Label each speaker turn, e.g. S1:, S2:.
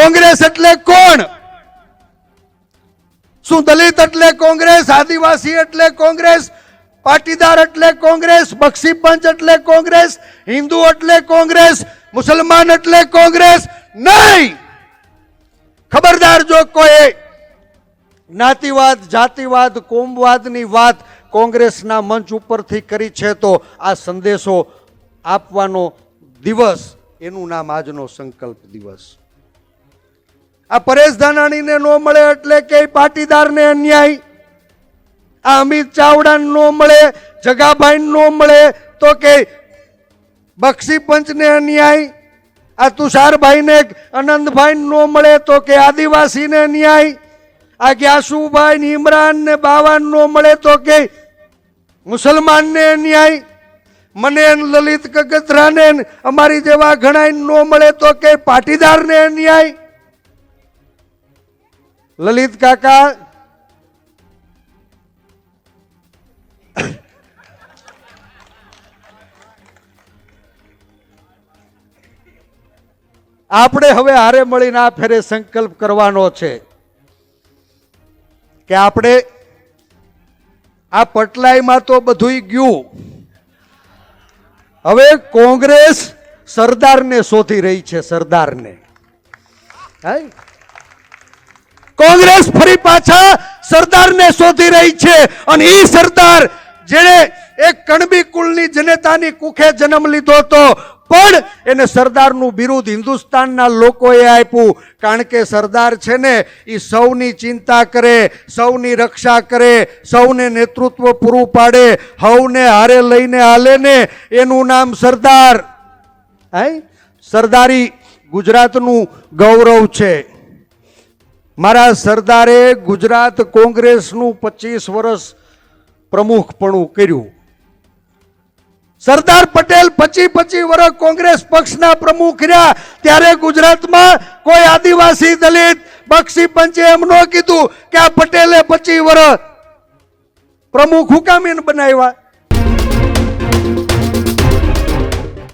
S1: કોંગ્રેસ એટલે કોણ? શું દલિત એટલે કોંગ્રેસ, આદિવાસી એટલે કોંગ્રેસ, પાટીદાર એટલે કોંગ્રેસ, બક્ષી પંચ એટલે કોંગ્રેસ, હિન્દુ એટલે કોંગ્રેસ, મુસલમાન એટલે કોંગ્રેસ? નહીં. ખબરદાર, જો કોઈ જ્ઞાતિવાદ, જાતિવાદ, કોમવાદની વાત કોંગ્રેસના મંચ ઉપરથી કરી છે તો આ સંદેશો આપવાનો દિવસ, એનું નામ આજનો સંકલ્પ દિવસ. આ પરેશ ધાનાણીને ન મળે એટલે કે પાટીદારને અન્યાય, આ અમિત ચાવડાને ન મળે, જગાભાઈ ન મળે તો કે બક્ષી પંચને અન્યાય, આ તુષારભાઈને આનંદભાઈ ન મળે તો કે આદિવાસીને અન્યાય, આ ગ્યાસુભાઈ ને ઇમરાન ને બાવાન ન મળે તો કે મુસલમાનને અન્યાય, મને લલિત કગથરાને અમારી જેવા ઘણા ન મળે તો કે પાટીદારને અન્યાય. લલિત કાકા, આપણે હવે હારે મળીને આ ફેરે સંકલ્પ કરવાનો છે કે આપણે આ પટલાઈમાં તો બધું ગયું, હવે કોંગ્રેસ સરદારને શોધી રહી છે. સરદારને કોંગ્રેસ ફરી પાછા સરદારને શોધી રહી છે. અને એ સરદાર જેણે એક કણબી કુળની જનતાની કુખે જન્મ લીધો હતો, પણ એને સરદારનું બિરુદ હિન્દુસ્તાનના લોકોએ આપ્યું. કારણ કે સરદાર છે ને એ સૌની ચિંતા કરે, સૌની રક્ષા કરે, સૌને નેતૃત્વ પૂરું પાડે, હવને હારે લઈને હાલે ને, એનું નામ સરદાર. સરદારી ગુજરાતનું ગૌરવ છે. મારા સરદારે ગુજરાત કોંગ્રેસનું 25 વર્ષ પ્રમુખપણું કર્યું. સરદાર પટેલ 25 વર્ષ કોંગ્રેસ પક્ષના પ્રમુખ રહ્યા, ત્યારે ગુજરાતમાં કોઈ આદિવાસી, દલિત, બક્ષી પંચે એમ ન કીધું કે આ પટેલે 25 વર્ષ પ્રમુખ હુકામીને બનાવ્યા.